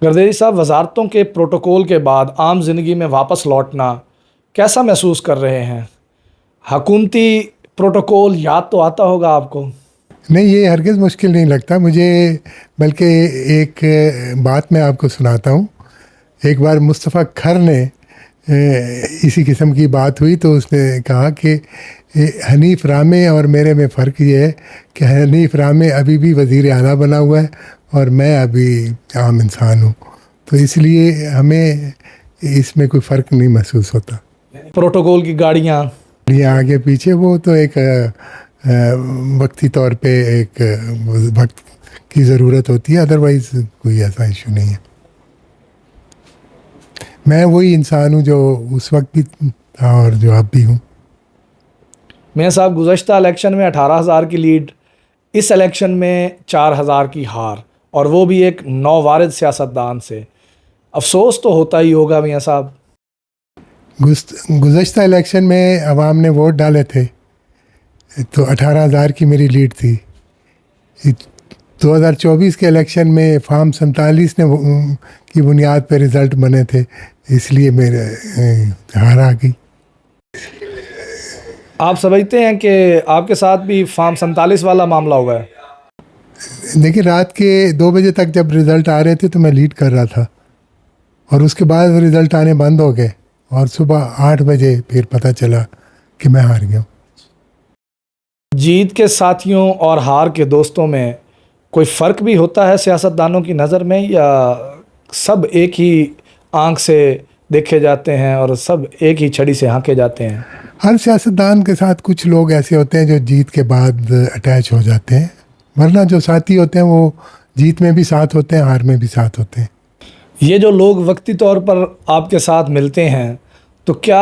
गर्देरी साहब, वजारतों के प्रोटोकॉल के बाद आम जिंदगी में वापस लौटना कैसा महसूस कर रहे हैं? हुकूमती प्रोटोकॉल याद तो आता होगा आपको? नहीं, ये हरगिज़ मुश्किल नहीं लगता मुझे। बल्कि एक बात मैं आपको सुनाता हूँ। एक बार मुस्तफ़ा खर ने इसी किस्म की बात हुई तो उसने कहा कि हनीफ रामे और मेरे में फ़र्क ये है कि हनीफ रामे अभी भी वज़ीर आला बना हुआ है और मैं अभी आम इंसान हूँ, तो इसलिए हमें इसमें कोई फ़र्क नहीं महसूस होता। प्रोटोकॉल की गाड़ियाँ आगे पीछे वो तो एक वक्ती तौर पे एक वक्त की ज़रूरत होती है, अदरवाइज़ कोई ऐसा इशू नहीं है। मैं वही इंसान हूँ जो उस वक्त भी था और जो अब भी हूँ। मियां साहब, गुज़श्ता इलेक्शन में 18,000 की लीड, इस इलेक्शन में 4,000 की हार, और वो भी एक नौवारिद सियासतदान से। अफसोस तो होता ही होगा मियां साहब। गुज़श्ता इलेक्शन में अवाम ने वोट डाले थे तो 18,000 की मेरी लीड थी। 2024 के इलेक्शन में फार्म 47 ने की बुनियाद पर रिज़ल्ट बने थे, इसलिए मेरे हार आ गई। आप समझते हैं कि आपके साथ भी फार्म 47 वाला मामला हुआ है? देखिए, रात के 2 बजे तक जब रिज़ल्ट आ रहे थे तो मैं लीड कर रहा था और उसके बाद रिज़ल्ट आने बंद हो गए और सुबह 8 बजे फिर पता चला कि मैं हार गया। जीत के साथियों और हार के दोस्तों में कोई फ़र्क भी होता है सियासतदानों की नज़र में, या सब एक ही आंख से देखे जाते हैं और सब एक ही छड़ी से हाँके जाते हैं? हर सियासतदान के साथ कुछ लोग ऐसे होते हैं जो जीत के बाद अटैच हो जाते हैं, वरना जो साथी होते हैं वो जीत में भी साथ होते हैं, हार में भी साथ होते हैं। ये जो लोग वक्ती तौर पर आपके साथ मिलते हैं, तो क्या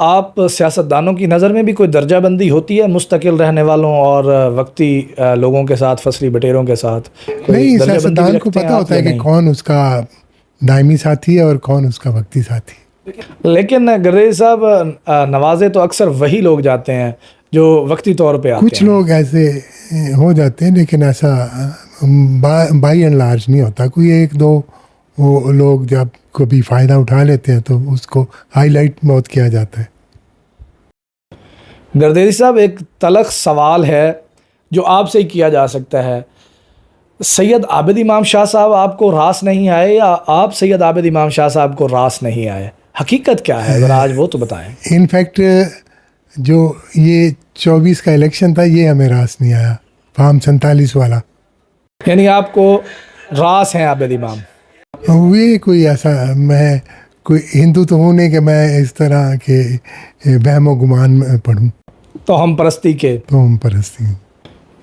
आप सियासतदानों की नज़र में भी कोई दर्जाबंदी होती है मुस्तकिल रहने वालों और वक्ती लोगों के साथ, फसली बटेरों के साथ? नहीं, सियासतदान को पता होता है कि कौन उसका दायमी साथी है और कौन उसका वक्ती साथी। लेकिन गर्देरी साहब, नवाजे तो अक्सर वही लोग जाते हैं जो वक्ती तौर पे आते हैं। कुछ लोग ऐसे हो जाते हैं, लेकिन ऐसा बाई एंड लार्ज नहीं होता। कोई एक दो वो लोग जब कभी फ़ायदा उठा लेते हैं तो उसको हाईलाइट बहुत किया जाता है। गर्देरी साहब, एक तलख सवाल है जो आपसे ही किया जा सकता है। सैयद आबिद इमाम शाह साहब आपको रास नहीं आए, या आप सैयद आबिद इमाम शाह साहब को रास नहीं आए? हकीकत क्या है, ज़रा आज वो तो बताएं। इनफैक्ट जो ये 24 का इलेक्शन था ये हमें रास नहीं आया, फार्म 47 वाला। यानी आपको रास हैं आबिद इमाम? ये कोई ऐसा, मैं कोई हिंदू तो हूँ नहीं कि मैं इस तरह के वहम गुमान में पढ़ूँ। तो हम परस्ती।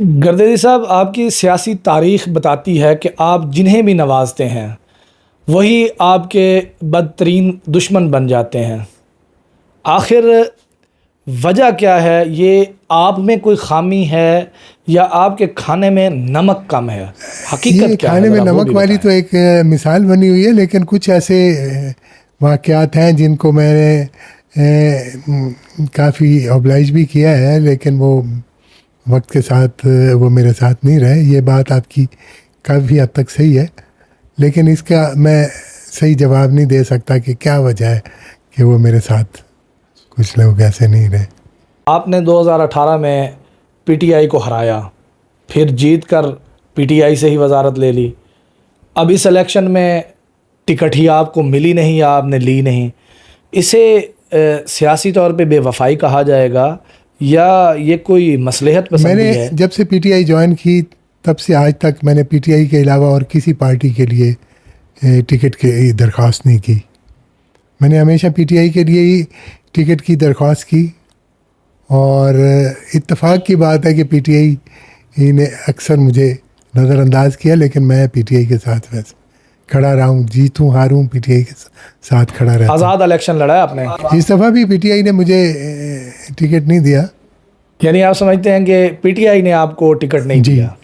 गर्देरी साहब, आपकी सियासी तारीख़ बताती है कि आप जिन्हें भी नवाजते हैं वही आपके बदतरीन दुश्मन बन जाते हैं। आखिर वजह क्या है? ये आप में कोई ख़ामी है या आपके खाने में नमक कम है? हकीकत क्या है? खाने में नमक वाली तो एक मिसाल बनी हुई है, लेकिन कुछ ऐसे वाक़यात हैं जिनको मैंने काफ़ी ऑब्लाइज भी किया है, लेकिन वो वक्त के साथ वो मेरे साथ नहीं रहे। ये बात आपकी काफ़ी हद तक सही है, लेकिन इसका मैं सही जवाब नहीं दे सकता कि क्या वजह है कि वो मेरे साथ कुछ लोग ऐसे नहीं रहे। आपने 2018 में पीटीआई को हराया, फिर जीत कर पीटीआई से ही वजारत ले ली। अब इस इलेक्शन में टिकट ही आपको मिली नहीं या आपने ली नहीं। इसे सियासी तौर पे बेवफाई कहा जाएगा या ये कोई मसलहत पसंदी है? मैंने जब से पीटीआई ज्वाइन की तब से आज तक मैंने पीटीआई के अलावा और किसी पार्टी के लिए टिकट की दरख्वास्त नहीं की। मैंने हमेशा पीटीआई के लिए ही टिकट की दरख्वास्त की, और इत्तेफाक की बात है कि पीटीआई ने अक्सर मुझे नज़रअंदाज किया, लेकिन मैं पीटीआई के साथ वैसे खड़ा रहा हूँ। जीतूँ हारूँ, पीटीआई के साथ खड़ा रहता। आज़ाद इलेक्शन लड़ा है आपने? इस दफ़ा भी पीटीआई ने मुझे टिकट नहीं दिया। यानी आप समझते हैं कि पीटीआई ने आपको टिकट नहीं दिया?